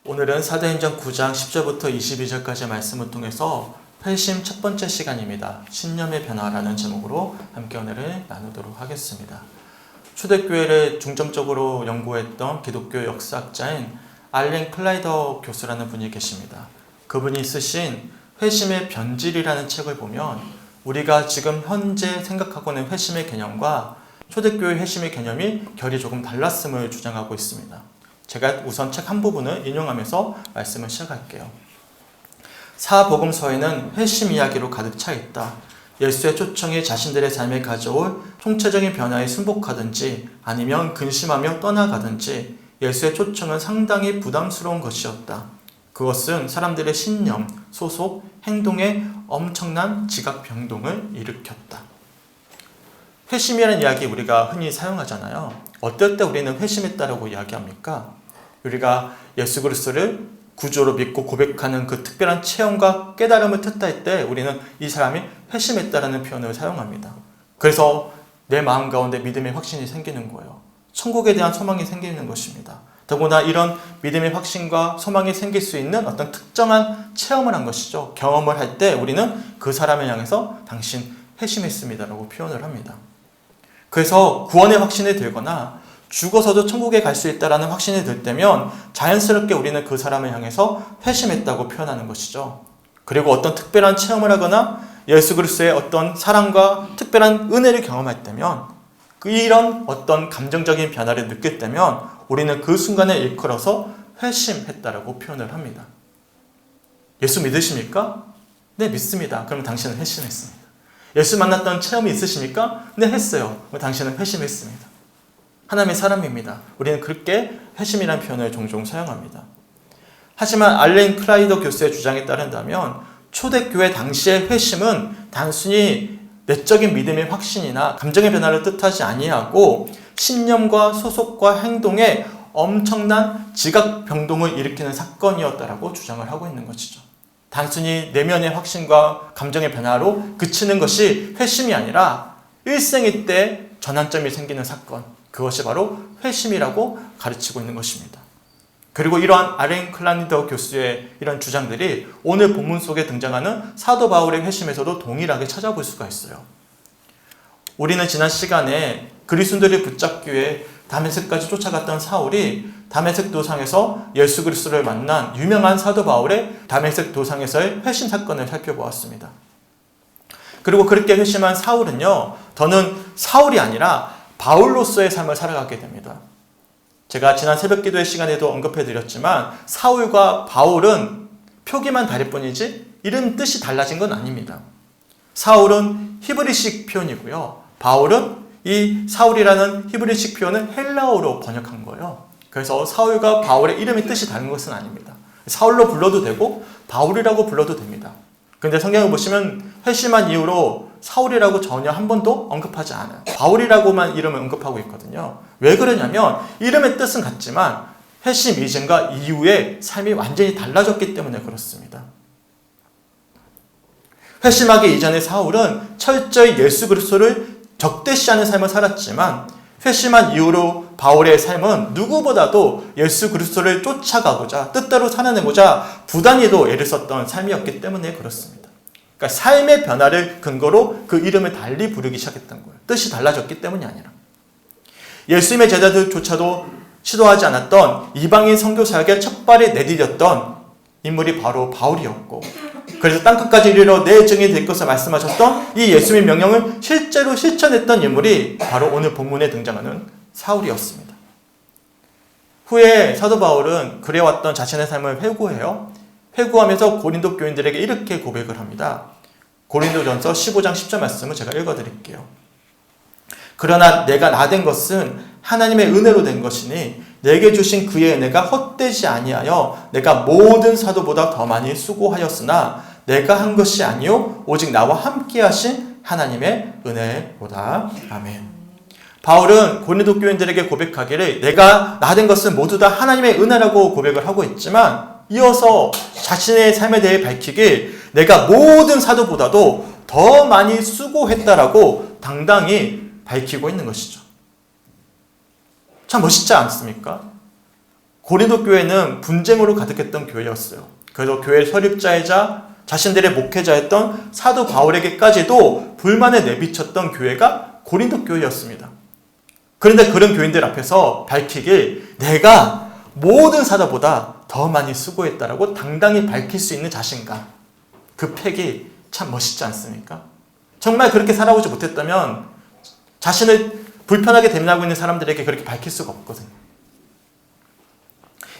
오늘은 사도행전 9장 10절부터 22절까지 말씀을 통해서 회심 첫 번째 시간입니다. 신념의 변화라는 제목으로 함께 오늘을 나누도록 하겠습니다. 초대교회를 중점적으로 연구했던 기독교 역사학자인 알렌 클라이더 교수라는 분이 계십니다. 그분이 쓰신 회심의 변질이라는 책을 보면 우리가 지금 현재 생각하고 있는 회심의 개념과 초대교회 회심의 개념이 결이 조금 달랐음을 주장하고 있습니다. 제가 우선 책 한 부분을 인용하면서 말씀을 시작할게요. 사복음서에는 회심 이야기로 가득 차 있다. 예수의 초청이 자신들의 삶에 가져올 총체적인 변화에 순복하든지 아니면 근심하며 떠나가든지 예수의 초청은 상당히 부담스러운 것이었다. 그것은 사람들의 신념, 소속, 행동에 엄청난 지각 변동을 일으켰다. 회심이라는 이야기 우리가 흔히 사용하잖아요. 어떨 때 우리는 회심했다라고 이야기합니까? 우리가 예수 그리스도를 구주로 믿고 고백하는 그 특별한 체험과 깨달음을 뜻할 때 우리는 이 사람이 회심했다라는 표현을 사용합니다. 그래서 내 마음 가운데 믿음의 확신이 생기는 거예요. 천국에 대한 소망이 생기는 것입니다. 더구나 이런 믿음의 확신과 소망이 생길 수 있는 어떤 특정한 체험을 한 것이죠. 경험을 할 때 우리는 그 사람을 향해서 당신 회심했습니다라고 표현을 합니다. 그래서 구원의 확신이 들거나 죽어서도 천국에 갈 수 있다는 확신이 들 때면 자연스럽게 우리는 그 사람을 향해서 회심했다고 표현하는 것이죠. 그리고 어떤 특별한 체험을 하거나 예수 그리스도의 어떤 사랑과 특별한 은혜를 경험할 때면 이런 어떤 감정적인 변화를 느낄 때면 우리는 그 순간에 일컬어서 회심했다라고 표현을 합니다. 예수 믿으십니까? 네, 믿습니다. 그러면 당신은 회심했습니다. 예수 만났던 체험이 있으십니까? 네, 했어요. 그럼 당신은 회심했습니다. 하나님의 사람입니다. 우리는 그렇게 회심이라는 표현을 종종 사용합니다. 하지만 알렌 클라이더 교수의 주장에 따른다면 초대교회 당시의 회심은 단순히 내적인 믿음의 확신이나 감정의 변화를 뜻하지 아니하고 신념과 소속과 행동에 엄청난 지각 변동을 일으키는 사건이었다라고 주장을 하고 있는 것이죠. 단순히 내면의 확신과 감정의 변화로 그치는 것이 회심이 아니라 일생일 때 전환점이 생기는 사건, 그것이 바로 회심이라고 가르치고 있는 것입니다. 그리고 이러한 알렌 클라이더 교수의 이런 주장들이 오늘 본문 속에 등장하는 사도 바울의 회심에서도 동일하게 찾아볼 수가 있어요. 우리는 지난 시간에 그리스도인들을 붙잡기 위해 다메섹까지 쫓아갔던 사울이 다메섹 도상에서 예수 그리스도를 만난 유명한 사도 바울의 다메섹 도상에서의 회심 사건을 살펴보았습니다. 그리고 그렇게 회심한 사울은요, 더는 사울이 아니라 바울로서의 삶을 살아가게 됩니다. 제가 지난 새벽기도의 시간에도 언급해드렸지만 사울과 바울은 표기만 다를 뿐이지 이름 뜻이 달라진 건 아닙니다. 사울은 히브리식 표현이고요. 바울은 이 사울이라는 히브리식 표현을 헬라어로 번역한 거예요. 그래서 사울과 바울의 이름의 뜻이 다른 것은 아닙니다. 사울로 불러도 되고 바울이라고 불러도 됩니다. 그런데 성경을 보시면 회심한 이후로 사울이라고 전혀 한 번도 언급하지 않아요. 바울이라고만 이름을 언급하고 있거든요. 왜 그러냐면 이름의 뜻은 같지만 회심 이전과 이후의 삶이 완전히 달라졌기 때문에 그렇습니다. 회심하기 이전의 사울은 철저히 예수 그리스도를 적대시하는 삶을 살았지만 회심한 이후로 바울의 삶은 누구보다도 예수 그리스도를 쫓아가고자 뜻대로 살아내고자 부단히도 애를 썼던 삶이었기 때문에 그렇습니다. 그러니까 삶의 변화를 근거로 그 이름을 달리 부르기 시작했던 거예요. 뜻이 달라졌기 때문이 아니라. 예수님의 제자들조차도 시도하지 않았던 이방인 선교 사역에 첫 발을 내디뎠던 인물이 바로 바울이었고, 그래서 땅끝까지 이르러 내 증인이 될 것을 말씀하셨던 이 예수님의 명령을 실제로 실천했던 인물이 바로 오늘 본문에 등장하는 사울이었습니다. 후에 사도 바울은 그래왔던 자신의 삶을 회고해요. 회고하면서 고린도 교인들에게 이렇게 고백을 합니다. 고린도전서 15장 10절 말씀을 제가 읽어드릴게요. 그러나 내가 나된 것은 하나님의 은혜로 된 것이니 내게 주신 그의 은혜가 헛되지 아니하여 내가 모든 사도보다 더 많이 수고하였으나 내가 한 것이 아니요 오직 나와 함께 하신 하나님의 은혜로다. 아멘. 바울은 고린도 교인들에게 고백하기를 내가 나된 것은 모두 다 하나님의 은혜라고 고백을 하고 있지만 이어서 자신의 삶에 대해 밝히길 내가 모든 사도보다도 더 많이 수고했다라고 당당히 밝히고 있는 것이죠. 참 멋있지 않습니까? 고린도 교회는 분쟁으로 가득했던 교회였어요. 그래서 교회 설립자이자 자신들의 목회자였던 사도 바울에게까지도 불만을 내비쳤던 교회가 고린도 교회였습니다. 그런데 그런 교인들 앞에서 밝히길 내가 모든 사도보다 더 많이 수고했다라고 당당히 밝힐 수 있는 자신감, 그 팩이 참 멋있지 않습니까? 정말 그렇게 살아오지 못했다면 자신을 불편하게 대면하고 있는 사람들에게 그렇게 밝힐 수가 없거든요.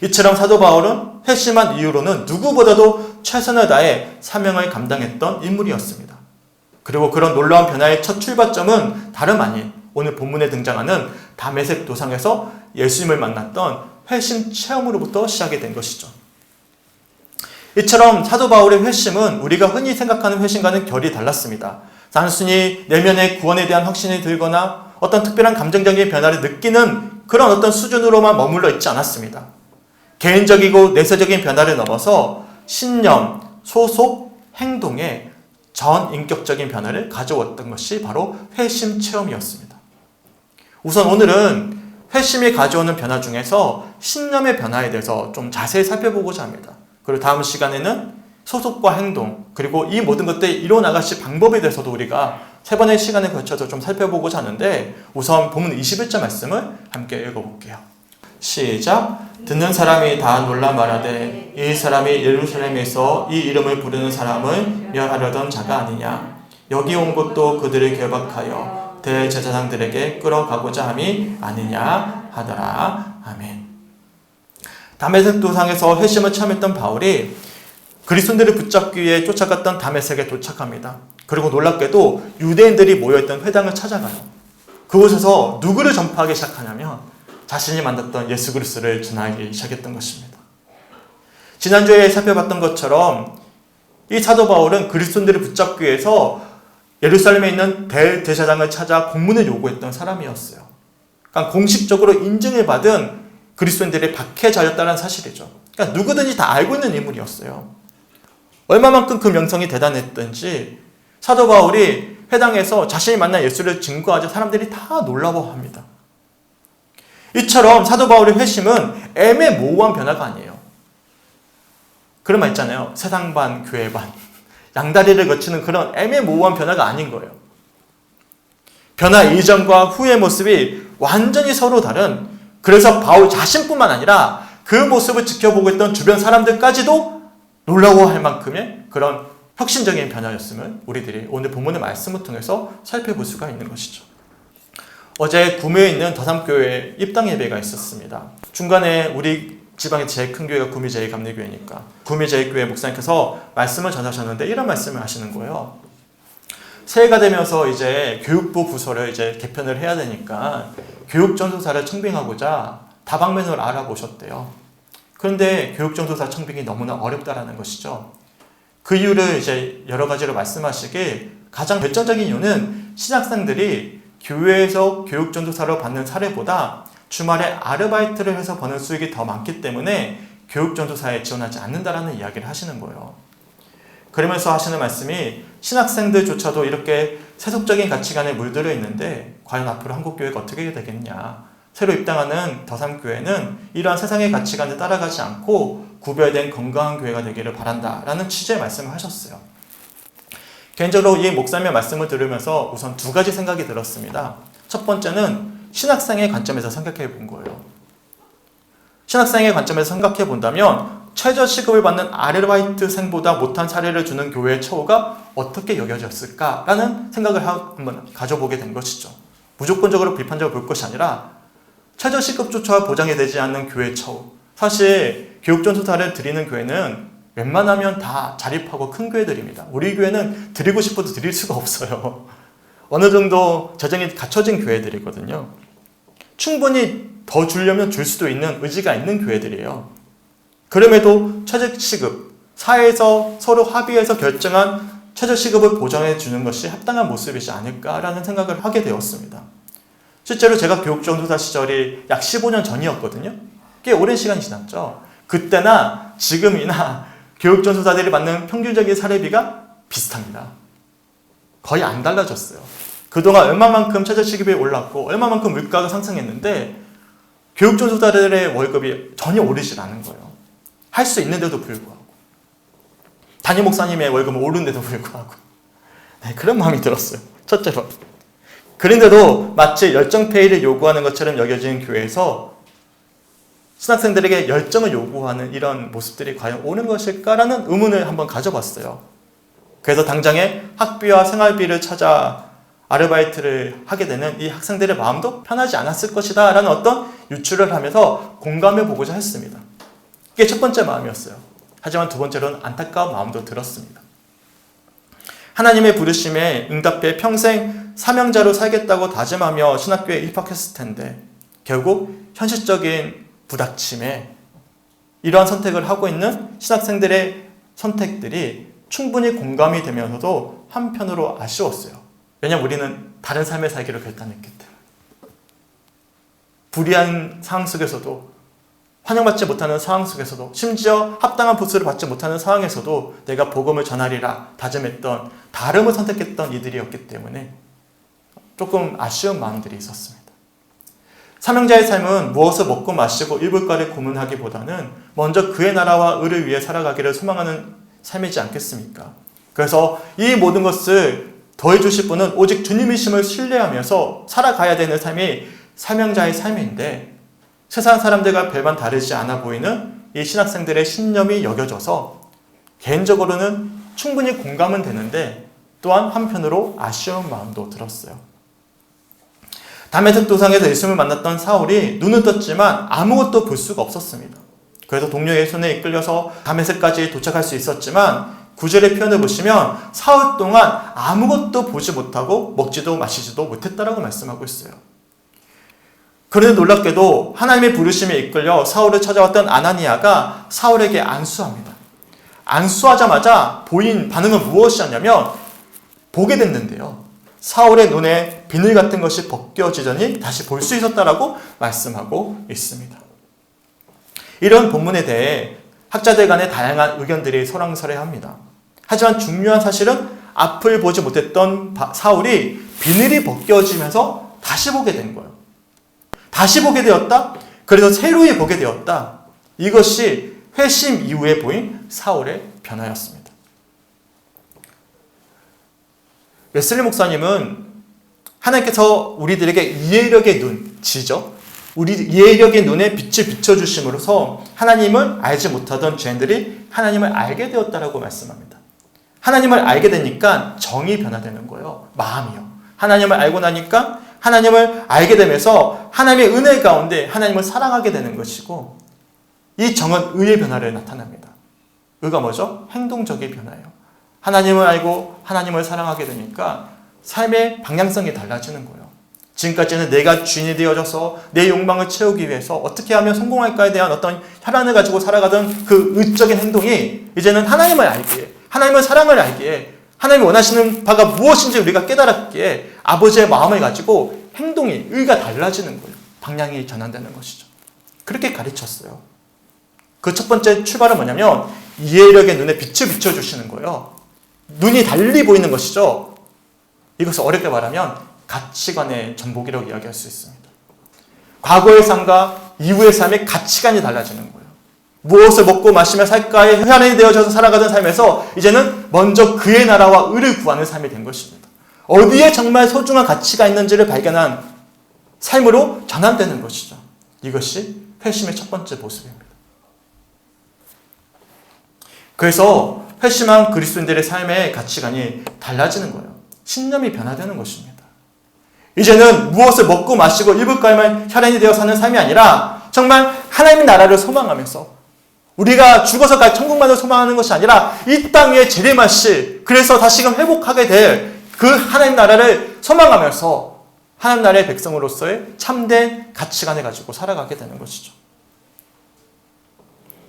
이처럼 사도 바울은 회심한 이후로는 누구보다도 최선을 다해 사명을 감당했던 인물이었습니다. 그리고 그런 놀라운 변화의 첫 출발점은 다름 아닌 오늘 본문에 등장하는 다메섹 도상에서 예수님을 만났던 회심 체험으로부터 시작이 된 것이죠. 이처럼 사도 바울의 회심은 우리가 흔히 생각하는 회심과는 결이 달랐습니다. 단순히 내면의 구원에 대한 확신이 들거나 어떤 특별한 감정적인 변화를 느끼는 그런 어떤 수준으로만 머물러 있지 않았습니다. 개인적이고 내세적인 변화를 넘어서 신념, 소속, 행동에 전인격적인 변화를 가져왔던 것이 바로 회심 체험이었습니다. 우선 오늘은 회심이 가져오는 변화 중에서 신념의 변화에 대해서 좀 자세히 살펴보고자 합니다. 그리고 다음 시간에는 소속과 행동, 그리고 이 모든 것들이 이루어나가실 방법에 대해서도 우리가 세 번의 시간에 걸쳐서 좀 살펴보고자 하는데 우선 본문 21절 말씀을 함께 읽어볼게요. 시작! 듣는 사람이 다 놀라 말하되 이 사람이 예루살렘에서 이 이름을 부르는 사람을 멸하려던 자가 아니냐. 여기 온 것도 그들을 결박하여 대제사장들에게 끌어가고자 함이 아니냐 하더라. 아멘. 다메섹 도상에서 회심을 체험했던 바울이 그리스도인들을 붙잡기 위해 쫓아갔던 다메섹에 도착합니다. 그리고 놀랍게도 유대인들이 모여있던 회당을 찾아가요. 그곳에서 누구를 전파하기 시작하냐면 자신이 만났던 예수 그리스도를 전하기 시작했던 것입니다. 지난주에 살펴봤던 것처럼 이 사도 바울은 그리스도인들을 붙잡기 위해서 예루살렘에 있는 대제사장을 찾아 공문을 요구했던 사람이었어요. 그러니까 공식적으로 인증을 받은 그리스도인들의 박해자였다는 사실이죠. 그러니까 누구든지 다 알고 있는 인물이었어요. 얼마만큼 그 명성이 대단했던지 사도 바울이 회당에서 자신이 만난 예수를 증거하자 사람들이 다 놀라워합니다. 이처럼 사도 바울의 회심은 애매모호한 변화가 아니에요. 그런 말 있잖아요. 세상 반, 교회 반. 양다리를 거치는 그런 애매모호한 변화가 아닌 거예요. 변화 이전과 후의 모습이 완전히 서로 다른, 그래서 바울 자신뿐만 아니라 그 모습을 지켜보고 있던 주변 사람들까지도 놀라워할 만큼의 그런 혁신적인 변화였음을 우리들이 오늘 본문의 말씀을 통해서 살펴볼 수가 있는 것이죠. 어제 구미에 있는 더삼교회에 입당 예배가 있었습니다. 중간에 우리 지방의 제일 큰 교회가 구미 제2감리교회니까 구미 제2교회 목사님께서 말씀을 전하셨는데 이런 말씀을 하시는 거예요. 새해가 되면서 이제 교육부 부서를 이제 개편을 해야 되니까 교육전도사를 청빙하고자 다방면을 알아보셨대요. 그런데 교육전도사 청빙이 너무나 어렵다라는 것이죠. 그 이유를 이제 여러 가지로 말씀하시길 가장 결정적인 이유는 신학생들이 교회에서 교육전도사로 받는 사례보다 주말에 아르바이트를 해서 버는 수익이 더 많기 때문에 교육전도사에 지원하지 않는다라는 이야기를 하시는 거예요. 그러면서 하시는 말씀이 신학생들조차도 이렇게 세속적인 가치관에 물들어 있는데 과연 앞으로 한국교회가 어떻게 되겠냐. 새로 입당하는 더삼교회는 이러한 세상의 가치관을 따라가지 않고 구별된 건강한 교회가 되기를 바란다라는 취지의 말씀을 하셨어요. 개인적으로 이 목사님의 말씀을 들으면서 우선 두 가지 생각이 들었습니다. 첫 번째는 신학생의 관점에서 생각해 본 거예요. 신학생의 관점에서 생각해 본다면 최저시급을 받는 아르바이트생보다 못한 사례를 주는 교회의 처우가 어떻게 여겨졌을까라는 생각을 한번 가져보게 된 것이죠. 무조건적으로 비판적으로 볼 것이 아니라 최저시급조차 보장이 되지 않는 교회의 처우. 사실 교육전도사를 드리는 교회는 웬만하면 다 자립하고 큰 교회들입니다. 우리 교회는 드리고 싶어도 드릴 수가 없어요. 어느 정도 재정이 갖춰진 교회들이거든요. 충분히 더 주려면 줄 수도 있는 의지가 있는 교회들이에요. 그럼에도 최저시급, 사회에서 서로 합의해서 결정한 최저시급을 보장해 주는 것이 합당한 모습이지 않을까라는 생각을 하게 되었습니다. 실제로 제가 교육전도사 시절이 약 15년 전이었거든요. 꽤 오랜 시간이 지났죠. 그때나 지금이나 교육전도사들이 받는 평균적인 사례비가 비슷합니다. 거의 안 달라졌어요. 그동안 얼마만큼 최저시급이 올랐고 얼마만큼 물가가 상승했는데 교육전도사들의 월급이 전혀 오르질 않은 거예요. 할 수 있는데도 불구하고. 담임 목사님의 월급은 오른데도 불구하고. 네, 그런 마음이 들었어요. 첫째로. 그런데도 마치 열정페이를 요구하는 것처럼 여겨지는 교회에서 신학생들에게 열정을 요구하는 이런 모습들이 과연 옳은 것일까라는 의문을 한번 가져봤어요. 그래서 당장에 학비와 생활비를 찾아 아르바이트를 하게 되는 이 학생들의 마음도 편하지 않았을 것이다 라는 어떤 유추를 하면서 공감해 보고자 했습니다. 이게 첫 번째 마음이었어요. 하지만 두 번째로는 안타까운 마음도 들었습니다. 하나님의 부르심에 응답해 평생 사명자로 살겠다고 다짐하며 신학교에 입학했을 텐데 결국 현실적인 부닥침에 이러한 선택을 하고 있는 신학생들의 선택들이 충분히 공감이 되면서도 한편으로 아쉬웠어요. 왜냐하면 우리는 다른 삶을 살기로 결단했기 때문에. 불리한 상황 속에서도, 환영받지 못하는 상황 속에서도, 심지어 합당한 보수를 받지 못하는 상황에서도 내가 복음을 전하리라 다짐했던, 다름을 선택했던 이들이었기 때문에 조금 아쉬운 마음들이 있었습니다. 사명자의 삶은 무엇을 먹고 마시고 입을까를 고민하기보다는 먼저 그의 나라와 의를 위해 살아가기를 소망하는 삶이지 않겠습니까? 그래서 이 모든 것을 더해주실 분은 오직 주님이심을 신뢰하면서 살아가야 되는 삶이 사명자의 삶인데 세상 사람들과 별반 다르지 않아 보이는 이 신학생들의 신념이 여겨져서 개인적으로는 충분히 공감은 되는데 또한 한편으로 아쉬운 마음도 들었어요. 다메섹 도상에서 예수님을 만났던 사울이 눈을 떴지만 아무것도 볼 수가 없었습니다. 그래서 동료의 손에 이끌려서 다메섹까지 도착할 수 있었지만 9절의 표현을 보시면 사흘 동안 아무것도 보지 못하고 먹지도 마시지도 못했다라고 말씀하고 있어요. 그런데 놀랍게도 하나님의 부르심에 이끌려 사울을 찾아왔던 아나니아가 사울에게 안수합니다. 안수하자마자 보인 반응은 무엇이었냐면 보게 됐는데요. 사울의 눈에 비늘 같은 것이 벗겨지더니 다시 볼 수 있었다라고 말씀하고 있습니다. 이런 본문에 대해 학자들 간의 다양한 의견들이 설왕설래합니다. 하지만 중요한 사실은 앞을 보지 못했던 사울이 비늘이 벗겨지면서 다시 보게 된 거예요. 다시 보게 되었다. 그래서 새로이 보게 되었다. 이것이 회심 이후에 보인 사울의 변화였습니다. 웨슬리 목사님은 하나님께서 우리들에게 이해력의 눈, 지죠. 우리 이해력의 눈에 빛을 비춰주심으로써 하나님을 알지 못하던 죄인들이 하나님을 알게 되었다라고 말씀합니다. 하나님을 알게 되니까 정이 변화되는 거예요. 마음이요. 하나님을 알고 나니까 하나님을 알게 되면서 하나님의 은혜 가운데 하나님을 사랑하게 되는 것이고 이 정은 의의 변화를 나타납니다. 의가 뭐죠? 행동적인 변화예요. 하나님을 알고 하나님을 사랑하게 되니까 삶의 방향성이 달라지는 거예요. 지금까지는 내가 주인이 되어져서 내 욕망을 채우기 위해서 어떻게 하면 성공할까에 대한 어떤 혈안을 가지고 살아가던 그 의적인 행동이 이제는 하나님을 알기에, 하나님의 사랑을 알기에, 하나님이 원하시는 바가 무엇인지 우리가 깨달았기에 아버지의 마음을 가지고 행동이, 의가 달라지는 거예요. 방향이 전환되는 것이죠. 그렇게 가르쳤어요. 그 첫 번째 출발은 뭐냐면 이해력의 눈에 빛을 비춰주시는 거예요. 눈이 달리 보이는 것이죠. 이것을 어렵게 말하면 가치관의 전복이라고 이야기할 수 있습니다. 과거의 삶과 이후의 삶의 가치관이 달라지는 거예요. 무엇을 먹고 마시며 살까에 혈안이 되어져서 살아가던 삶에서 이제는 먼저 그의 나라와 의를 구하는 삶이 된 것입니다. 어디에 정말 소중한 가치가 있는지를 발견한 삶으로 전환되는 것이죠. 이것이 회심의 첫 번째 모습입니다. 그래서 회심한 그리스도인들의 삶의 가치관이 달라지는 거예요. 신념이 변화되는 것입니다. 이제는 무엇을 먹고 마시고 입을까에만 혈안이 되어 사는 삶이 아니라 정말 하나님의 나라를 소망하면서 우리가 죽어서 갈 천국만을 소망하는 것이 아니라 이 땅에 재림하실, 그래서 다시금 회복하게 될 그 하나님 나라를 소망하면서 하나님 나라의 백성으로서의 참된 가치관을 가지고 살아가게 되는 것이죠.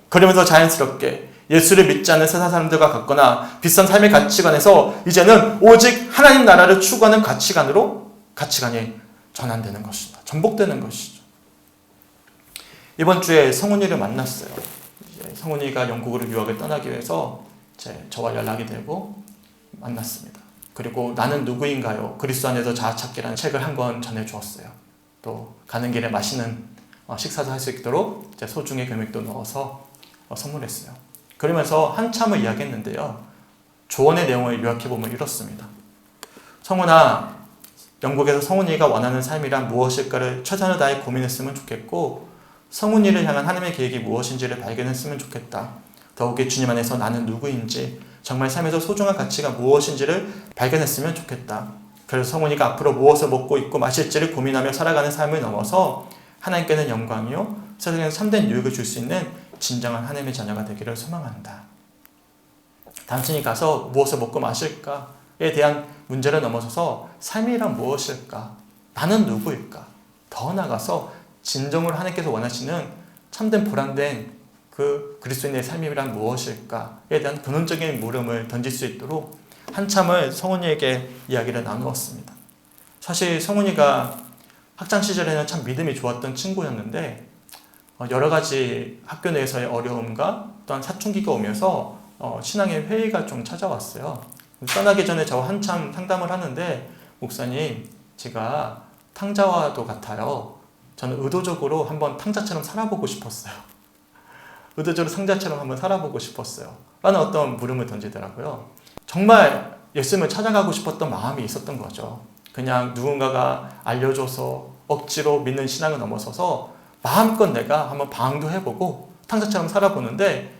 그러면서 자연스럽게 예수를 믿지 않는 세상 사람들과 같거나 비슷한 삶의 가치관에서 이제는 오직 하나님 나라를 추구하는 가치관으로 가치관이 전환되는 것이다. 전복되는 것이죠. 이번 주에 성훈이를 만났어요. 성훈이가 영국으로 유학을 떠나기 위해서 저와 연락이 되고 만났습니다. 그리고 나는 누구인가요? 그리스도 안에서 자아찾기라는 책을 한 권 전해주었어요. 또 가는 길에 맛있는 식사도 할 수 있도록 이제 소중의 금액도 넣어서 선물했어요. 그러면서 한참을 이야기했는데요. 조언의 내용을 요약해보면 이렇습니다. 성훈아, 영국에서 성훈이가 원하는 삶이란 무엇일까를 최선을 다해 고민했으면 좋겠고, 성훈이를 향한 하나님의 계획이 무엇인지를 발견했으면 좋겠다. 더욱이 주님 안에서 나는 누구인지, 정말 삶에서 소중한 가치가 무엇인지를 발견했으면 좋겠다. 그래서 성훈이가 앞으로 무엇을 먹고 입고 마실지를 고민하며 살아가는 삶을 넘어서 하나님께는 영광이요 세상에서 참된 유익을 줄 수 있는 진정한 하나님의 자녀가 되기를 소망한다. 당신이 가서 무엇을 먹고 마실까에 대한 문제를 넘어서서 삶이란 무엇일까? 나는 누구일까? 더 나아가서 진정으로 하나님께서 원하시는 참된 보람된 그 그리스도인의 삶이란 무엇일까에 대한 근원적인 물음을 던질 수 있도록 한참을 성훈이에게 이야기를 나누었습니다. 사실 성훈이가 학창 시절에는 참 믿음이 좋았던 친구였는데 여러 가지 학교 내에서의 어려움과 또한 사춘기가 오면서 신앙의 회의가 좀 찾아왔어요. 떠나기 전에 저와 한참 상담을 하는데 목사님, 제가 탕자와도 같아요. 저는 의도적으로 한번 탕자처럼 살아보고 싶었어요. 의도적으로 상자처럼 한번 살아보고 싶었어요. 라는 어떤 물음을 던지더라고요. 정말 예수님을 찾아가고 싶었던 마음이 있었던 거죠. 그냥 누군가가 알려줘서 억지로 믿는 신앙을 넘어서서 마음껏 내가 한번 방황도 해보고 탕자처럼 살아보는데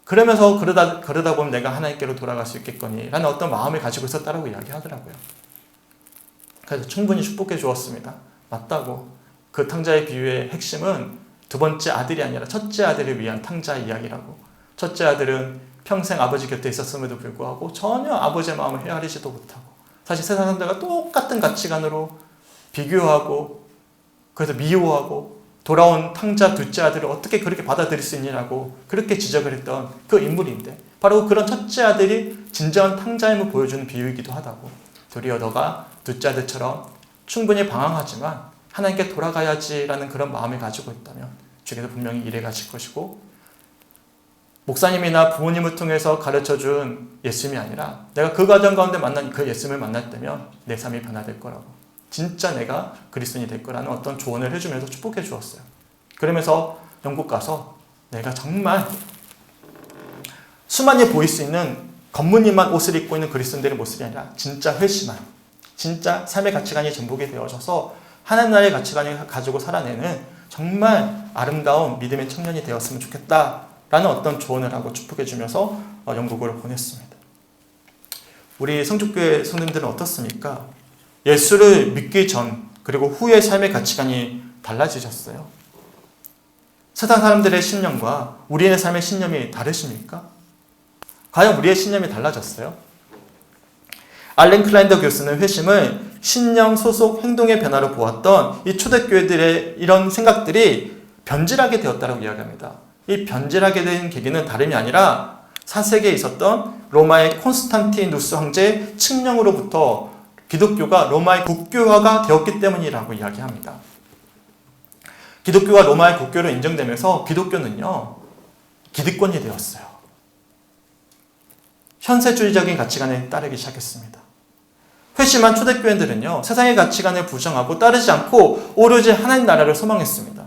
그러면서 그러다 보면 내가 하나님께로 돌아갈 수 있겠거니 라는 어떤 마음을 가지고 있었다라고 이야기하더라고요. 그래서 충분히 축복해 주었습니다. 맞다고. 그 탕자의 비유의 핵심은 두 번째 아들이 아니라 첫째 아들을 위한 탕자 이야기라고. 첫째 아들은 평생 아버지 곁에 있었음에도 불구하고 전혀 아버지의 마음을 헤아리지도 못하고 사실 세상 사람들과 똑같은 가치관으로 비교하고 그래서 미워하고 돌아온 탕자 둘째 아들을 어떻게 그렇게 받아들일 수 있냐고 그렇게 지적을 했던 그 인물인데 바로 그런 첫째 아들이 진정한 탕자임을 보여주는 비유이기도 하다고. 도리어 너가 둘째 아들처럼 충분히 방황하지만 하나님께 돌아가야지라는 그런 마음을 가지고 있다면 주께서 분명히 일해 가실 것이고 목사님이나 부모님을 통해서 가르쳐준 예수님이 아니라 내가 그 과정 가운데 만난 그 예수님을 만날 때면 내 삶이 변화될 거라고. 진짜 내가 그리스도인이 될 거라는 어떤 조언을 해주면서 축복해 주었어요. 그러면서 영국 가서 내가 정말 수많이 보일 수 있는 겉무늬만 옷을 입고 있는 그리스도인들의 모습이 아니라 진짜 회심한 진짜 삶의 가치관이 전복이 되어져서 하나님 나라의 가치관을 가지고 살아내는 정말 아름다운 믿음의 청년이 되었으면 좋겠다라는 어떤 조언을 하고 축복해 주면서 영국으로 보냈습니다. 우리 성죽교회 성도님들은 어떻습니까? 예수를 믿기 전 그리고 후의 삶의 가치관이 달라지셨어요? 세상 사람들의 신념과 우리의 삶의 신념이 다르십니까? 과연 우리의 신념이 달라졌어요? 알렌 클라인더 교수는 회심을 신념, 소속, 행동의 변화로 보았던 이 초대교회들의 이런 생각들이 변질하게 되었다고 이야기합니다. 이 변질하게 된 계기는 다름이 아니라 4세기에 있었던 로마의 콘스탄티누스 황제의 칙령으로부터 기독교가 로마의 국교화가 되었기 때문이라고 이야기합니다. 기독교가 로마의 국교로 인정되면서 기독교는요, 기득권이 되었어요. 현세주의적인 가치관에 따르기 시작했습니다. 회심한 초대교회들은요, 세상의 가치관을 부정하고 따르지 않고 오로지 하나님 나라를 소망했습니다.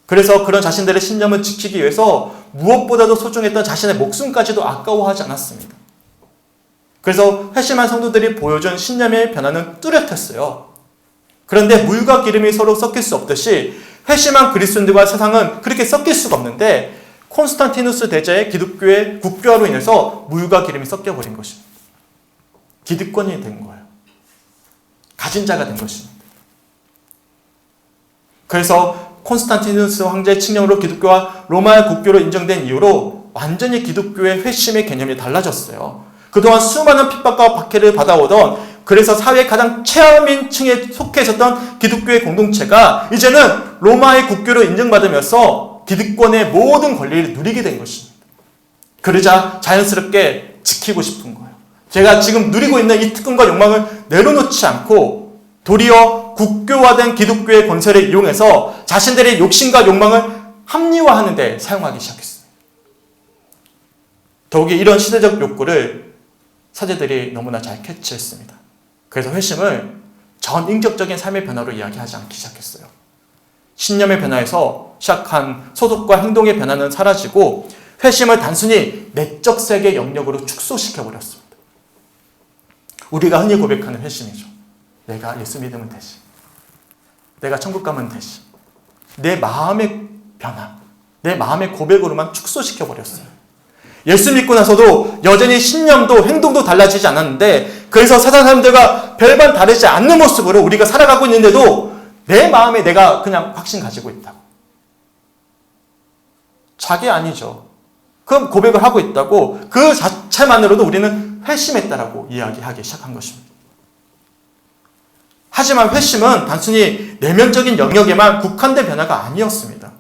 그래서 그런 자신들의 신념을 지키기 위해서 무엇보다도 소중했던 자신의 목숨까지도 아까워하지 않았습니다. 그래서 회심한 성도들이 보여준 신념의 변화는 뚜렷했어요. 그런데 물과 기름이 서로 섞일 수 없듯이 회심한 그리스도인들과 세상은 그렇게 섞일 수가 없는데 콘스탄티누스 대제의 기독교의 국교화로 인해서 물과 기름이 섞여버린 것입니다. 기득권이 된 거예요. 가진 자가 된 것입니다. 그래서 콘스탄티누스 황제의 칙령으로 기독교와 로마의 국교로 인정된 이후로 완전히 기독교의 회심의 개념이 달라졌어요. 그동안 수많은 핍박과 박해를 받아오던 그래서 사회의 가장 최하민층에 속해 있었던 기독교의 공동체가 이제는 로마의 국교로 인정받으면서 기득권의 모든 권리를 누리게 된 것입니다. 그러자 자연스럽게 지키고 싶은 거예요. 제가 지금 누리고 있는 이 특권과 욕망을 내려놓지 않고 도리어 국교화된 기독교의 권세를 이용해서 자신들의 욕심과 욕망을 합리화하는 데 사용하기 시작했습니다. 더욱이 이런 시대적 욕구를 사제들이 너무나 잘 캐치했습니다. 그래서 회심을 전인격적인 삶의 변화로 이야기하지 않기 시작했어요. 신념의 변화에서 시작한 소속과 행동의 변화는 사라지고 회심을 단순히 내적 세계 영역으로 축소시켜버렸습니다. 우리가 흔히 고백하는 회심이죠. 내가 예수 믿으면 되지. 내가 천국 가면 되지. 내 마음의 변화, 내 마음의 고백으로만 축소시켜버렸어요. 예수 믿고 나서도 여전히 신념도 행동도 달라지지 않았는데, 그래서 세상 사람들과 별반 다르지 않는 모습으로 우리가 살아가고 있는데도 내 마음에 내가 그냥 확신 가지고 있다고. 자기 아니죠. 그 고백을 하고 있다고, 그 자체만으로도 우리는 회심했다라고 이야기하기 시작한 것입니다. 하지만 회심은 단순히 내면적인 영역에만 국한된 변화가 아니었습니다.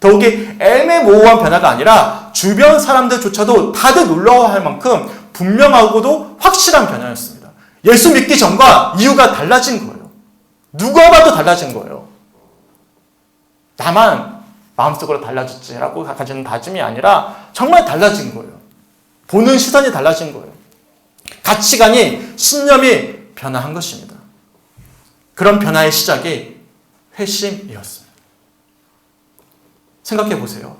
더욱이 애매모호한 변화가 아니라 주변 사람들조차도 다들 놀라워할 만큼 분명하고도 확실한 변화였습니다. 예수 믿기 전과 이유가 달라진 거예요. 누가 봐도 달라진 거예요. 나만 마음속으로 달라졌지라고 가지는 다짐이 아니라 정말 달라진 거예요. 보는 시선이 달라진 거예요. 가치관이, 신념이 변화한 것입니다. 그런 변화의 시작이 회심이었습니다. 생각해 보세요.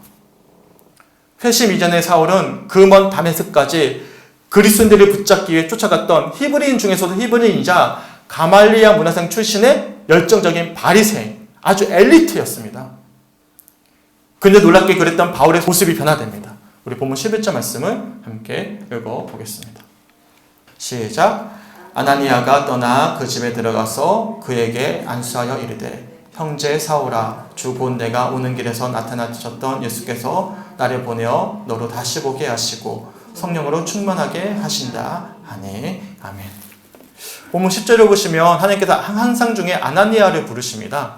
회심 이전의 사울은 그 먼 다메섹까지 그리스도인들을 붙잡기 위해 쫓아갔던 히브리인 중에서도 히브리인이자 가말리아 문화생 출신의 열정적인 바리새인, 아주 엘리트였습니다. 근데 놀랍게 그랬던 바울의 모습이 변화됩니다. 우리 본문 11절 말씀을 함께 읽어보겠습니다. 시작. 아나니아가 떠나 그 집에 들어가서 그에게 안수하여 이르되 형제 사울아, 주 본 내가 오는 길에서 나타나셨던 예수께서 나를 보내어 너로 다시 보게 하시고 성령으로 충만하게 하신다 하니. 아멘. 본문 10절을 보시면 하나님께서 환상 중에 아나니아를 부르십니다.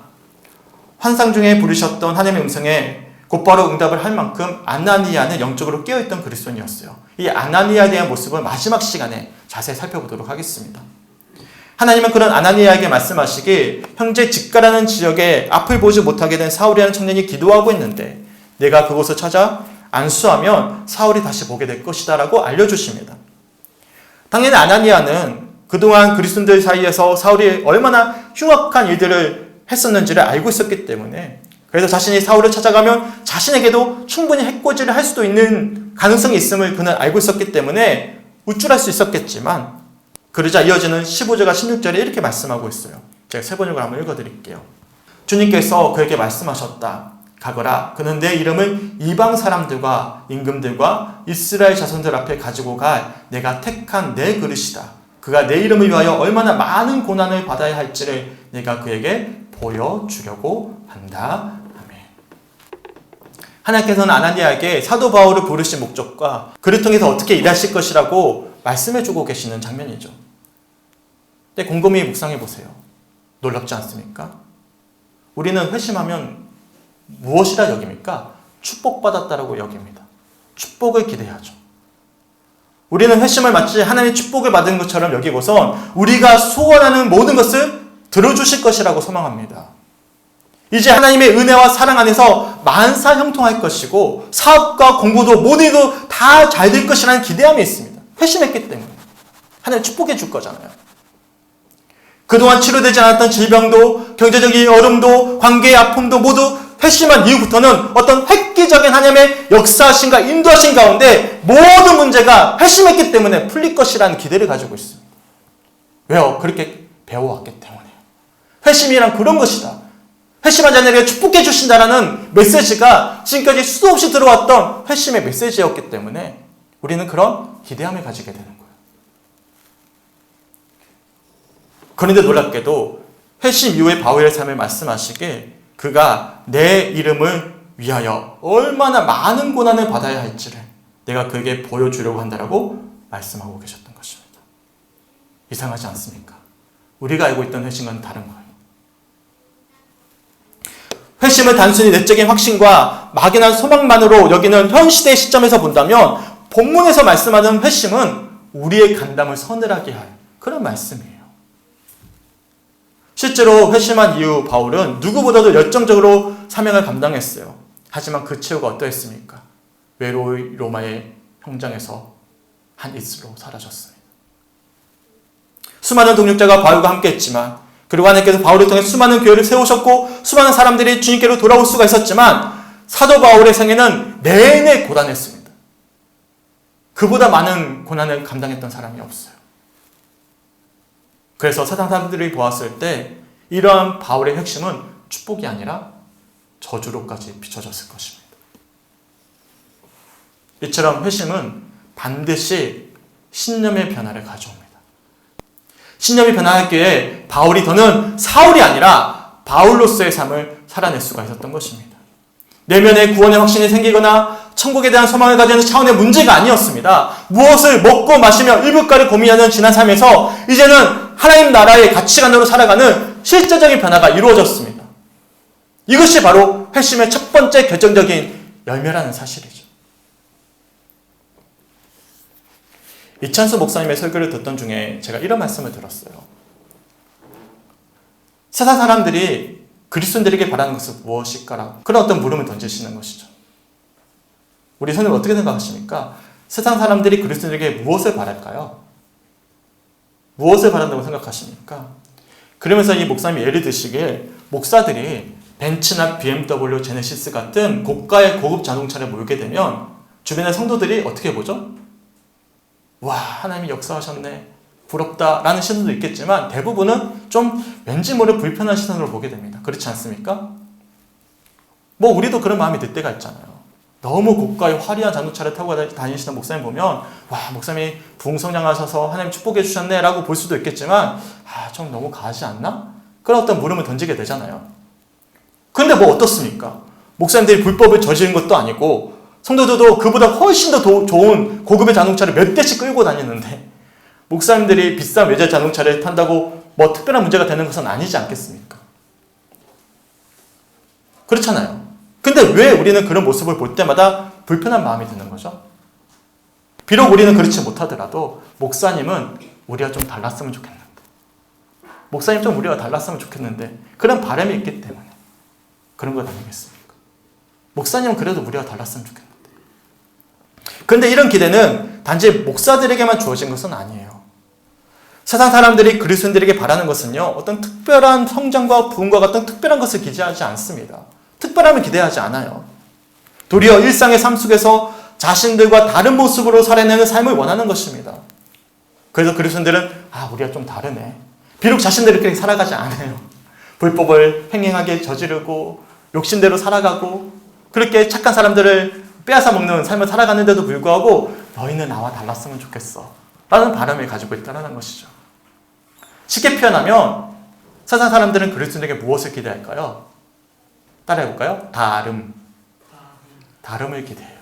환상 중에 부르셨던 하나님의 음성에 곧바로 응답을 할 만큼 아나니아는 영적으로 깨어있던 그리스도인이었어요. 이 아나니아에 대한 모습을 마지막 시간에 자세히 살펴보도록 하겠습니다. 하나님은 그런 아나니아에게 말씀하시기, 형제 직가라는 지역에 앞을 보지 못하게 된 사울이라는 청년이 기도하고 있는데 내가 그곳을 찾아 안수하면 사울이 다시 보게 될 것이다 라고 알려주십니다. 당연히 아나니아는 그동안 그리스도인들 사이에서 사울이 얼마나 흉악한 일들을 했었는지를 알고 있었기 때문에, 그래서 자신이 사울을 찾아가면 자신에게도 충분히 해코지를 할 수도 있는 가능성이 있음을 그는 알고 있었기 때문에 우쭐할 수 있었겠지만, 그러자 이어지는 15절과 16절에 이렇게 말씀하고 있어요. 제가 세 번역을 한번 읽어드릴게요. 주님께서 그에게 말씀하셨다. 가거라. 그는 내 이름을 이방 사람들과 임금들과 이스라엘 자손들 앞에 가지고 갈 내가 택한 내 그릇이다. 그가 내 이름을 위하여 얼마나 많은 고난을 받아야 할지를 내가 그에게 보여주려고 한다. 아멘. 하나님께서는 아나니아에게 사도 바울을 부르신 목적과 그를 통해서 어떻게 일하실 것이라고 말씀해주고 계시는 장면이죠. 근데 곰곰이 묵상해 보세요. 놀랍지 않습니까? 우리는 회심하면 무엇이라 여깁니까? 축복받았다라고 여깁니다. 축복을 기대하죠. 우리는 회심을 마치 하나님의 축복을 받은 것처럼 여기고선 우리가 소원하는 모든 것을 들어주실 것이라고 소망합니다. 이제 하나님의 은혜와 사랑 안에서 만사 형통할 것이고 사업과 공부도 모두도 다 잘 될 것이라는 기대함이 있습니다. 회심했기 때문에 하나님 축복해 줄 거잖아요. 그동안 치료되지 않았던 질병도, 경제적인 어려움도, 관계의 아픔도 모두 회심한 이후부터는 어떤 획기적인 하나님의 역사하심과 인도하심 가운데 모든 문제가 회심했기 때문에 풀릴 것이라는 기대를 가지고 있습니다. 왜요? 그렇게 배워왔기 때문에요. 회심이란 그런 것이다. 회심한 자녀에게 축복해 주신다라는 메시지가 지금까지 수도 없이 들어왔던 회심의 메시지였기 때문에 우리는 그런 기대함을 가지게 되는 거예요. 그런데 놀랍게도 회심 이후에 바울의 삶을 말씀하시기에 그가 내 이름을 위하여 얼마나 많은 고난을 받아야 할지를 내가 그에게 보여주려고 한다라고 말씀하고 계셨던 것입니다. 이상하지 않습니까? 우리가 알고 있던 회심과는 다른 거예요. 회심을 단순히 내적인 확신과 막연한 소망만으로 여기는 현 시대의 시점에서 본다면 본문에서 말씀하는 회심은 우리의 간담을 서늘하게 할 그런 말씀이에요. 실제로 회심한 이후 바울은 누구보다도 열정적으로 사명을 감당했어요. 하지만 그 최후가 어떠했습니까? 외로이 로마의 형장에서 한 이스로 사라졌습니다. 수많은 동역자가 바울과 함께 했지만 그리고 하나님께서 바울을 통해 수많은 교회를 세우셨고 수많은 사람들이 주님께로 돌아올 수가 있었지만 사도 바울의 생애는 내내 고단했습니다. 그보다 많은 고난을 감당했던 사람이 없어요. 그래서 세상 사람들이 보았을 때 이러한 바울의 핵심은 축복이 아니라 저주로까지 비춰졌을 것입니다. 이처럼 회심은 반드시 신념의 변화를 가져옵니다. 신념이 변화했기에 바울이 더는 사울이 아니라 바울로서의 삶을 살아낼 수가 있었던 것입니다. 내면에 구원의 확신이 생기거나 천국에 대한 소망을 가지는 차원의 문제가 아니었습니다. 무엇을 먹고 마시며 일부까지 고민하는 지난 삶에서 이제는 하나님 나라의 가치관으로 살아가는 실제적인 변화가 이루어졌습니다. 이것이 바로 회심의 첫 번째 결정적인 열매라는 사실이죠. 이찬수 목사님의 설교를 듣던 중에 제가 이런 말씀을 들었어요. 세상 사람들이 그리스도인들에게 바라는 것은 무엇일까라고 그런 어떤 물음을 던지시는 것이죠. 우리 선생님 어떻게 생각하십니까? 세상 사람들이 그리스도인에게 무엇을 바랄까요? 무엇을 바란다고 생각하십니까? 그러면서 이 목사님이 예를 드시길 목사들이 벤츠나 BMW, 제네시스 같은 고가의 고급 자동차를 몰게 되면 주변의 성도들이 어떻게 보죠? 와, 하나님이 역사하셨네, 부럽다 라는 시선도 있겠지만 대부분은 좀 왠지 모를 불편한 시선으로 보게 됩니다. 그렇지 않습니까? 뭐 우리도 그런 마음이 들 때가 있잖아요. 너무 고가의 화려한 자동차를 타고 다니시는 목사님 보면 와, 목사님이 부흥성장하셔서 하나님 축복해 주셨네 라고 볼 수도 있겠지만 좀 너무 가지 않나? 그런 어떤 물음을 던지게 되잖아요. 근데 뭐 어떻습니까? 목사님들이 불법을 저지른 것도 아니고 성도들도 그보다 훨씬 더 좋은 고급의 자동차를 몇 대씩 끌고 다니는데 목사님들이 비싼 외제 자동차를 탄다고 뭐 특별한 문제가 되는 것은 아니지 않겠습니까? 그렇잖아요. 근데 왜 우리는 그런 모습을 볼 때마다 불편한 마음이 드는 거죠? 비록 우리는 그렇지 못하더라도 목사님은 우리가 좀 달랐으면 좋겠는데, 목사님 좀 우리가 달랐으면 좋겠는데 그런 바람이 있기 때문에 그런 것 아니겠습니까? 목사님은 그래도 우리가 달랐으면 좋겠는데. 그런데 이런 기대는 단지 목사들에게만 주어진 것은 아니에요. 세상 사람들이 그리스도인들에게 바라는 것은요, 어떤 특별한 성장과 부흥과 같은 특별한 것을 기대하지 않습니다. 특별함을 기대하지 않아요. 도리어 일상의 삶 속에서 자신들과 다른 모습으로 살아내는 삶을 원하는 것입니다. 그래서 그리스도인들은 우리가 좀 다르네. 비록 자신들이 그렇게 살아가지 않아요. 불법을 행행하게 저지르고 욕심대로 살아가고 그렇게 착한 사람들을 빼앗아 먹는 삶을 살아가는데도 불구하고 너희는 나와 달랐으면 좋겠어 라는 바람을 가지고 있다는 것이죠. 쉽게 표현하면 세상 사람들은 그리스도인에게 무엇을 기대할까요? 따라해볼까요? 다름을 기대해요.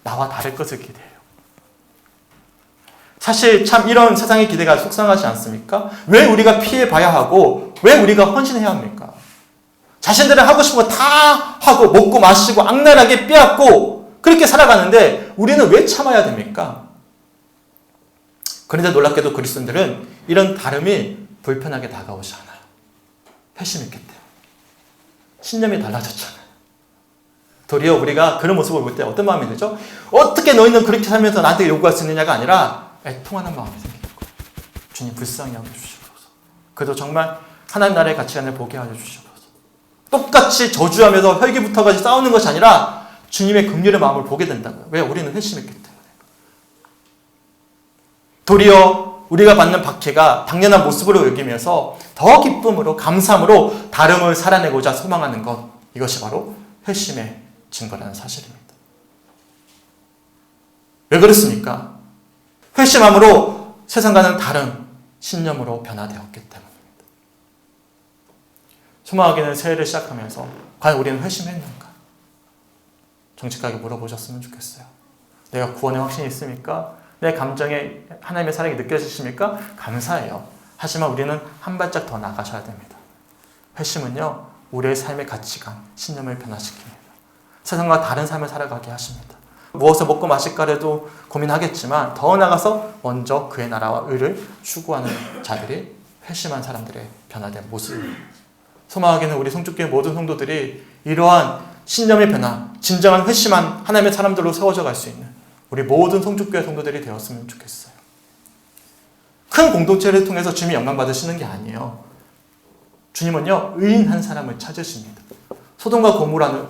나와 다를 것을 기대해요. 사실 참 이런 세상의 기대가 속상하지 않습니까? 왜 우리가 피해봐야 하고 왜 우리가 헌신해야 합니까? 자신들은 하고 싶은 거 다 하고 먹고 마시고 악랄하게 빼앗고 그렇게 살아가는데 우리는 왜 참아야 됩니까? 그런데 놀랍게도 그리스도인들은 이런 다름이 불편하게 다가오지 않아요. 회심했기 때문에. 신념이 달라졌잖아요. 도리어 우리가 그런 모습을 볼 때 어떤 마음이 들죠? 어떻게 너희는 그렇게 살면서 나한테 요구할 수 있느냐가 아니라 애통하는 마음이 생기는 거예요. 주님 불쌍히 하여 주시옵소서. 그래도 정말 하나님 나라의 가치관을 보게 하여 주시옵소서. 똑같이 저주하면서 혈기부터까지 싸우는 것이 아니라 주님의 긍휼의 마음을 보게 된다고요. 왜? 우리는 회심했기 때문에. 도리어 우리가 받는 박해가 당연한 모습으로 여기면서 더 기쁨으로 감사함으로 다름을 살아내고자 소망하는 것, 이것이 바로 회심의 증거라는 사실입니다. 왜 그렇습니까? 회심함으로 세상과는 다른 신념으로 변화되었기 때문입니다. 소망하기는 새해를 시작하면서 과연 우리는 회심했는가? 정직하게 물어보셨으면 좋겠어요. 내가 구원의 확신이 있습니까? 내 감정에 하나님의 사랑이 느껴지십니까? 감사해요. 하지만 우리는 한 발짝 더 나가셔야 됩니다. 회심은요, 우리의 삶의 가치관, 신념을 변화시킵니다. 세상과 다른 삶을 살아가게 하십니다. 무엇을 먹고 마실까라도 고민하겠지만 더 나아가서 먼저 그의 나라와 의를 추구하는 자들이 회심한 사람들의 변화된 모습입니다. 소망하기는 우리 성축교회 모든 성도들이 이러한 신념의 변화, 진정한 회심한 하나님의 사람들로 세워져 갈 수 있는 우리 모든 성축교회 성도들이 되었으면 좋겠어요. 큰 공동체를 통해서 주님이 영광 받으시는 게 아니에요. 주님은요, 의인 한 사람을 찾으십니다. 소돔과 고모라는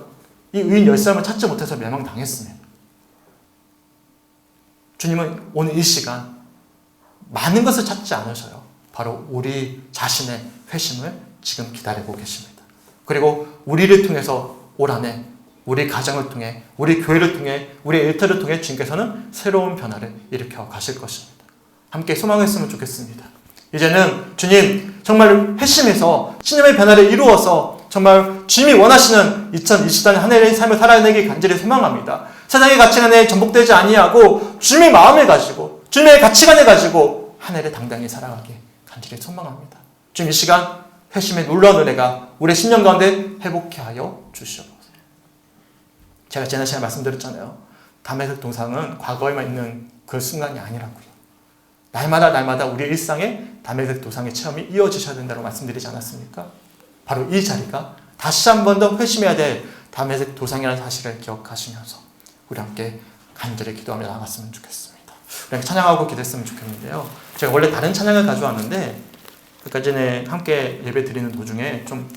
이 의인 10사람을 찾지 못해서 멸망당했습니다. 주님은 오늘 이 시간 많은 것을 찾지 않으셔요. 바로 우리 자신의 회심을 지금 기다리고 계십니다. 그리고 우리를 통해서 올 한해 우리 가정을 통해, 우리 교회를 통해, 우리 일터를 통해 주님께서는 새로운 변화를 일으켜 가실 것입니다. 함께 소망했으면 좋겠습니다. 이제는 주님 정말 회심해서 신념의 변화를 이루어서 정말 주님이 원하시는 2024년 한 해의 삶을 살아내기 간절히 소망합니다. 세상의 가치관에 전복되지 아니하고 주님의 마음을 가지고 주님의 가치관을 가지고 한 해를 당당히 살아가기 간절히 소망합니다. 주님 이 시간 회심의 놀라운 은혜가 우리의 신념 가운데 회복케 하여 주시옵소서. 제가 지난 시간에 말씀드렸잖아요. 다메섹 동상은 과거에만 있는 그 순간이 아니라고요. 날마다 우리의 일상에 다메섹 도상의 체험이 이어지셔야 된다고 말씀드리지 않았습니까? 바로 이 자리가 다시 한 번 더 회심해야 될 다메섹 도상이라는 사실을 기억하시면서 우리 함께 간절히 기도하며 나아갔으면 좋겠습니다. 우리 함께 찬양하고 기도했으면 좋겠는데요. 제가 원래 다른 찬양을 가져왔는데 아까 전에 함께 예배 드리는 도중에 좀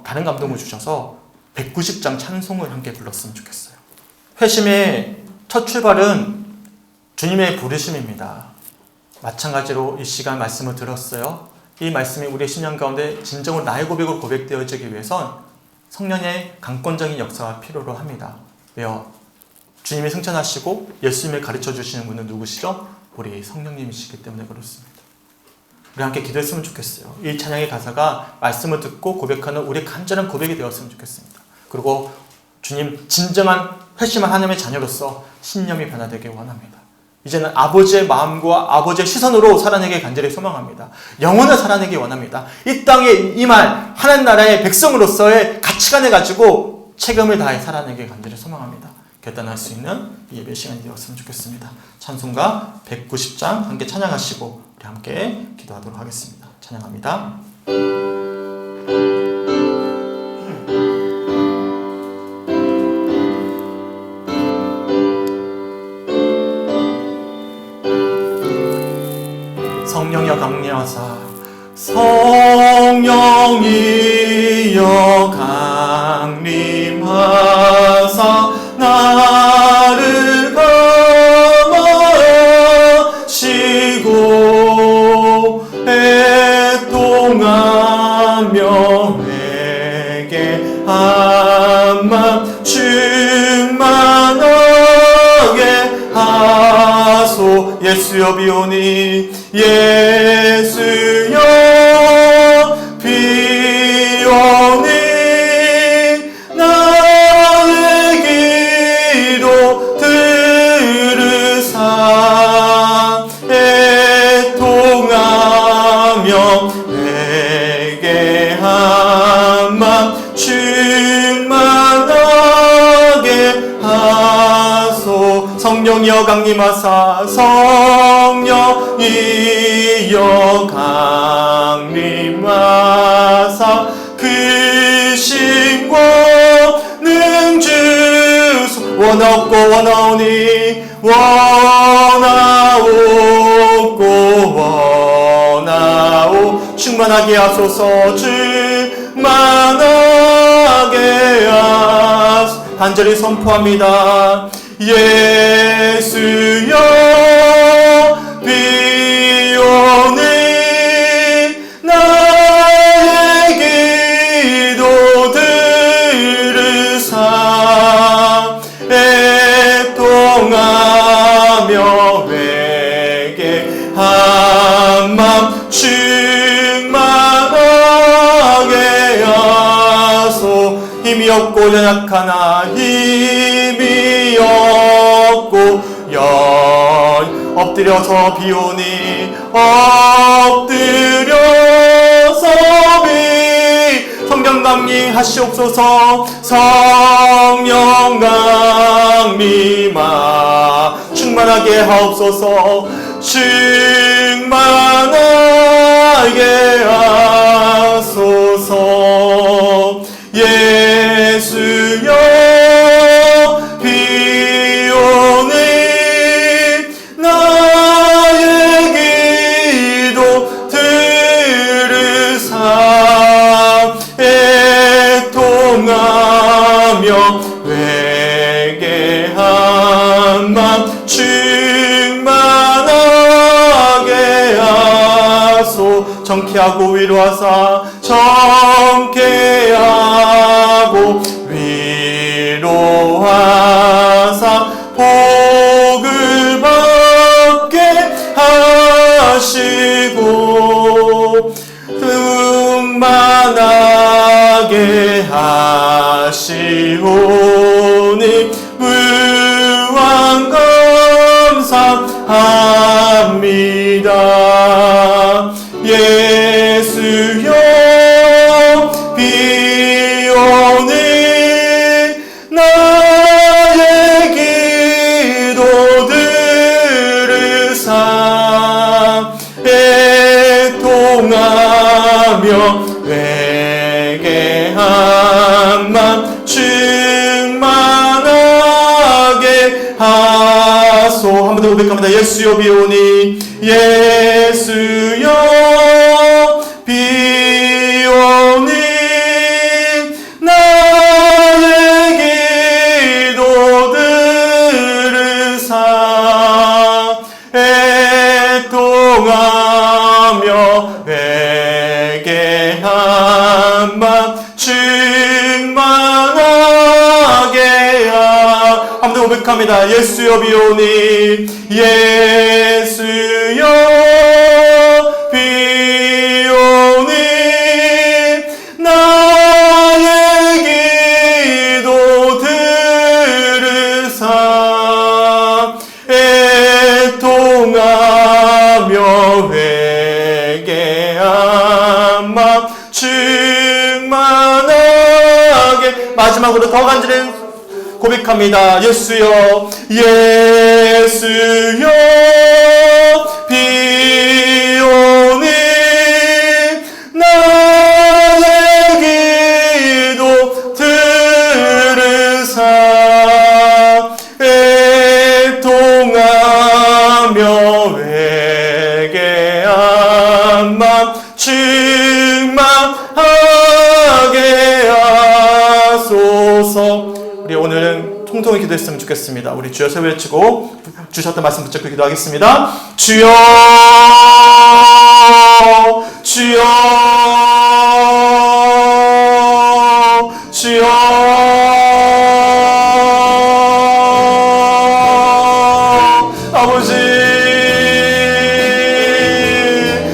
다른 감동을 주셔서 190장 찬송을 함께 불렀으면 좋겠어요. 회심의 첫 출발은 주님의 부르심입니다. 마찬가지로 이 시간 말씀을 들었어요. 이 말씀이 우리의 신앙 가운데 진정으로 나의 고백으로 고백되어지기 위해선 성령의 강권적인 역사가 필요로 합니다. 왜요? 주님이 승천하시고 예수님을 가르쳐 주시는 분은 누구시죠? 우리 성령님이시기 때문에 그렇습니다. 우리 함께 기도했으면 좋겠어요. 이 찬양의 가사가 말씀을 듣고 고백하는 우리의 간절한 고백이 되었으면 좋겠습니다. 그리고 주님 진정한 회심한 하나님의 자녀로서 신념이 변화되길 원합니다. 이제는 아버지의 마음과 아버지의 시선으로 살아내길 간절히 소망합니다. 영혼을 살아내기 원합니다. 이 땅에 임할 하나님 나라의 백성으로서의 가치관을 가지고 책임을 다해 살아내길 간절히 소망합니다. 결단할 수 있는 이 예배 시간이 되었으면 좋겠습니다. 찬송가 190장 함께 찬양하시고 우리 함께 기도하도록 하겠습니다. 찬양합니다. 성령이여 강림하사 성령이여 강림하사 나를 감화하시고 애통하며 회개 한맘 충만하게 하소. 예수여 비오니 예수여 비오니 나의 기도 들으사 애통하며 회개한 맘 충만하게 하소. 성령이여 강림하사 성령이여 강림하사 그 신권능 주소. 원하옵고 원하오니 원하옵고 원하오. 충만하게 하소서 충만하게 하소서. 간절히 선포합니다. 예수여 비오니 나의 기도 들으사 애통하며 회개한 맘 충만하게 하소. 힘이 없고 연약하나 힘이 없고 엎드려서 비오니 엎드려서 비. 성령 강림하시옵소서. 성령 강림하 충만하게 하옵소서. 충만하게 하소서. 예수여 비오니 나의 기도 들으사 회개한 맘 충만하게 하소. 정케하고 위로하사 정케하고 위로하사 복을 받게 하시고 충만하게 하시오니 무한 감사합니다. 예수여 비오는 나의 기도 들으사 애통하며 회개한 맘 충만하게 하소. 한 번 더 고백합니다. 예수여 비오니 예수여 비오니 나의 기도 들으사 애통하며 회개한 맘 충만하게 한 번 더 고백합니다. 예수여 비오니 예수여 비오니 나의 기도 들으사 애통하며 회개한 맘 충만하게. 마지막으로 더 간절히 고백합니다. 예수여 예수여 비오니 나의 기도 들으사 애통하며 회개한 맘 충만하게 하소서. 우리 오늘은 통통히 기도했으면 좋겠습니다. 우리 주여 세 외치고 주셨던 말씀 붙잡고 기도하겠습니다. 주여 주여 주여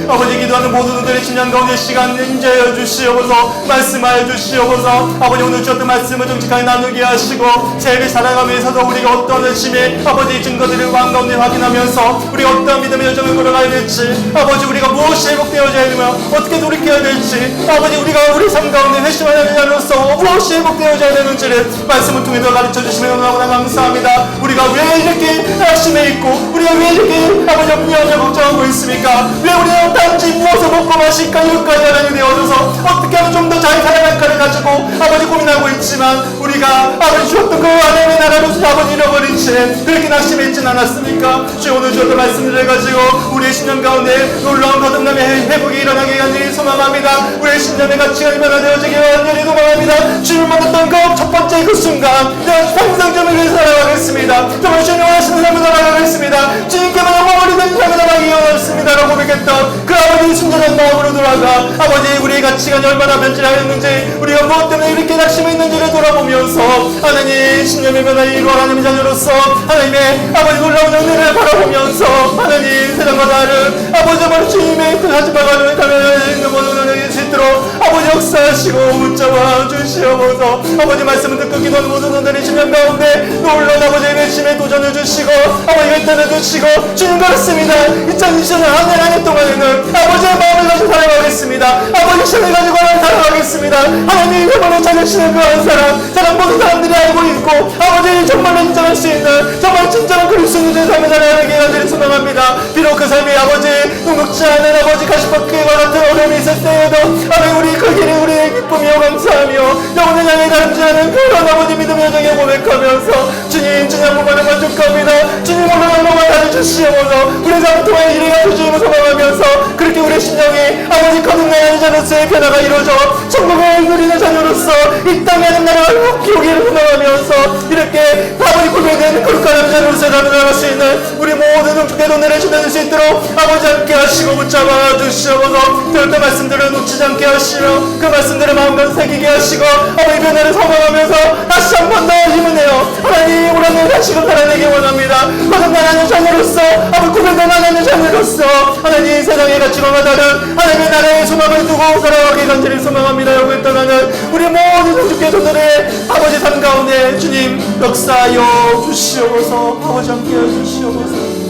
아버지 기도하는 모든 분들의 심령 가운데 시간 인자하여 주시옵소서. 말씀하여 주시옵소서. 아버지 오늘 주셨던 말씀을 정직하게 나누게 하시고 세를 살아가기 위해서도 우리가 어떤 열심히 아버지 증거들을 왕 가운데 확인하면서 우리가 어떤 믿음의 여정을 걸어가야 될지, 아버지 우리가 무엇이 회복되어져야 되며 어떻게 돌이켜야 될지, 아버지 우리가 우리 삶 가운데 회심하는 자로서 무엇이 회복되어져야 되는지를 말씀을 통해서 가르쳐 주시면 너무나 감사합니다. 우리가 왜 이렇게 열심히 있고 우리가 왜 이렇게 아버지 염려하며 걱정하고 있습니까? 왜 우리가 단지 무엇을 먹고 마실까 여기까지 하나님 되어져서 어떻게 하면 좀 더 잘 살아갈까를 가지고 아버지 고민하고 있지만, 우리가 아버지 주었던 그 하나님의 나라로 아버지 잃어버린 채 그렇게 낙심했진 않았습니까? 주 오늘 주었던 말씀들을 가지고 우리의 신념 가운데 놀라운 거듭남의 회복이 일어나게 간절히 소망합니다. 우리의 신념의 가치가 변화되어지기 간절히 소망합니다. 주님을 만났던 그 첫 번째 그 순간 내가 상상점을 위해 살아가겠습니다. 정말 주님 원하시는 삶을 살아가겠습니다. 주님께만 영광을 이는 삶을 살아가기 원하십니다 라고 고백했던 그 아버지의 순전한 마음으로 돌아가 아버지 우리의 가치관이 얼마나 변질하였는지, 우리가 무엇 때문에 이렇게 낙심해 있는지를 돌아보면서 하나님 신념의 변화를 이루어 하나님의 자녀로서 하나님의 아버지 놀라운 은혜를 바라보면서 하나님 세상과 다른 아버지 주님의 그 하지마가는 가면을 있는 모든 은혜를 짓도록 아버지 역사하시고 붙잡아 주시옵소서. 아버지 말씀을 듣고 기도하는 모든 분들이 주님 가운데 놀라운 아버지의 외침에 도전을 주시고 아버지 결단을 주시고 주님 그렇습니다. 2020년 한 해 동안에는 아버지의 마음을 가지고 살아가겠습니다. 아버지 신을 가지고 살아가겠습니다. 하나님 이번에 찾으시는 그런 사랑 모든 사람들이 알고 있고 아버지 정말 인정할 수 있는 정말 진정한 그리스도인의 삶을 살아가게 하기를 소망합니다. 비록 그 삶이 아버지 녹록지 않은 아버지 가시밭길과 같은 어려움이 있을 때에도 아버지 우리 그 길이 우리의 기쁨이요 감사하며 영원을 향해 다름지 않은 그런 사랑 아버지 믿음 여정에 고백하면서 주님 한 번만에 만족합니다. 주님 오늘 한 번만 다져주시옵소서. 우리 삶을 통해 일해가 주님을 소망하면서 그렇게 우리 심정이 아버지 거듭나는 자로서의 변화가 이루어져 천국을 누리는 자녀로서 이 땅에 하는 나라를 확히 오기를 소망하면서 이렇게 아버지 구별된 거룩한 자녀로서 나아갈 수 있는 우리 모든 성축의 돈을 주낼 수 있도록 아버지 함께 하시고 붙잡아 주시옵소서. 들었던 말씀들을 놓치지 않게 하시며 그 말씀들을 마음껏 새기게 하시고 아버지 변화를 소망하면서 다시 한 번 더 힘을 내어 하나님 우리는 다시금 살아내기 원합니다. 거듭나는 자녀로서 아버지 구별된 하나님의 자녀로서 하나님 세상의 가치관과 다른 하나님의 나라의 소망을 두고 살아가기 간절히 소망합니다. 여기 떠나는 우리 모든 성축의 돈들의 아버지 삶 가운데 주님 역사하여 주시옵소서. 아버지 함께 해주시옵소서.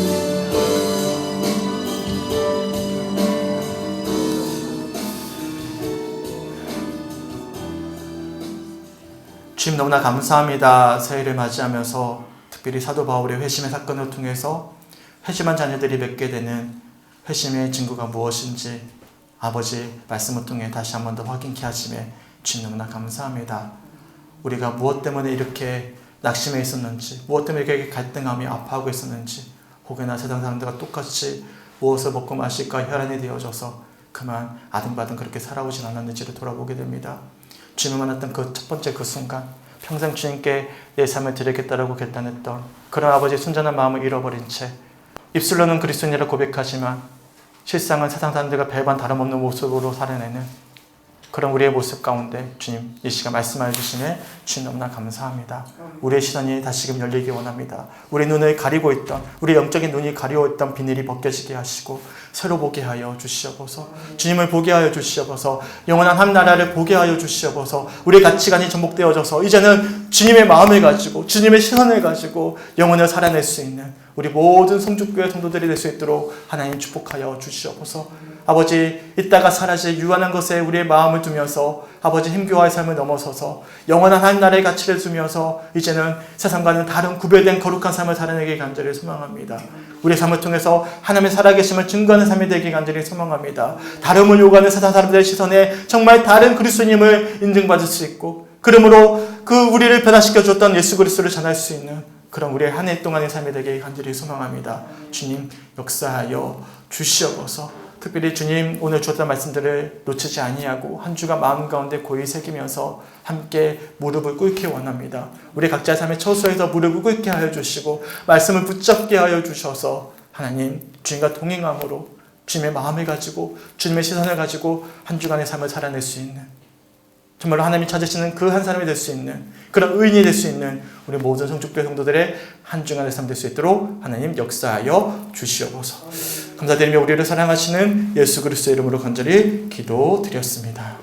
주님 너무나 감사합니다. 새해를 맞이하면서 특별히 사도 바울의 회심의 사건을 통해서 회심한 자녀들이 맺게 되는 회심의 증거가 무엇인지 아버지 말씀을 통해 다시 한 번 더 확인케 하심에 주님 너무나 감사합니다. 우리가 무엇 때문에 이렇게 낙심해 있었는지, 무엇 때문에 이렇게 갈등하며 아파하고 있었는지, 혹여나 세상 사람들과 똑같이 무엇을 먹고 마실까 혈안이 되어져서 그만 아등바등 그렇게 살아오진 않았는지를 돌아보게 됩니다. 주님을 만났던 그 첫 번째 그 순간 평생 주님께 내 삶을 드리겠다라고 결단했던 그런 아버지의 순전한 마음을 잃어버린 채 입술로는 그리스도인이라 고백하지만 실상은 세상 사람들과 별반 다름없는 모습으로 살아내는 그런 우리의 모습 가운데 주님 이 시간 말씀하여 주시네 주님 너무나 감사합니다. 우리의 시선이 다시금 열리기 원합니다. 우리 눈을 가리고 있던 우리 영적인 눈이 가리워있던 비닐이 벗겨지게 하시고 새로 보게 하여 주시옵소서. 주님을 보게 하여 주시옵소서. 영원한 한 나라를 보게 하여 주시옵소서. 우리의 가치관이 전복되어져서 이제는 주님의 마음을 가지고 주님의 시선을 가지고 영혼을 살아낼 수 있는 우리 모든 성축교회 성도들이 될 수 있도록 하나님 축복하여 주시옵소서. 아버지 이따가 사라질 유한한 것에 우리의 마음을 두면서 아버지 힘겨워할 삶을 넘어서서 영원한 한 나라의 가치를 두면서 이제는 세상과는 다른 구별된 거룩한 삶을 살아내기 간절히 소망합니다. 우리의 삶을 통해서 하나님의 살아계심을 증거하는 삶이 되기 간절히 소망합니다. 다름을 요구하는 세상 사람들의 시선에 정말 다른 그리스도님을 인증받을 수 있고 그러므로 그 우리를 변화시켜 주었던 예수 그리스도를 전할 수 있는 그런 우리의 한 해 동안의 삶이 되기 간절히 소망합니다. 주님 역사하여 주시옵소서. 특별히 주님 오늘 주었던 말씀들을 놓치지 아니하고 한 주가 마음 가운데 고이 새기면서 함께 무릎을 꿇기 원합니다. 우리 각자의 삶의 처소에서 무릎을 꿇게 하여 주시고 말씀을 붙잡게 하여 주셔서 하나님 주님과 동행함으로 주님의 마음을 가지고 주님의 시선을 가지고 한 주간의 삶을 살아낼 수 있는 정말로 하나님이 찾으시는 그 한 사람이 될 수 있는 그런 의인이 될 수 있는 우리 모든 성축교회 성도들의 한 주간의 삶 될 수 있도록 하나님 역사하여 주시옵소서. 감사드리며 우리를 사랑하시는 예수 그리스도의 이름으로 간절히 기도드렸습니다.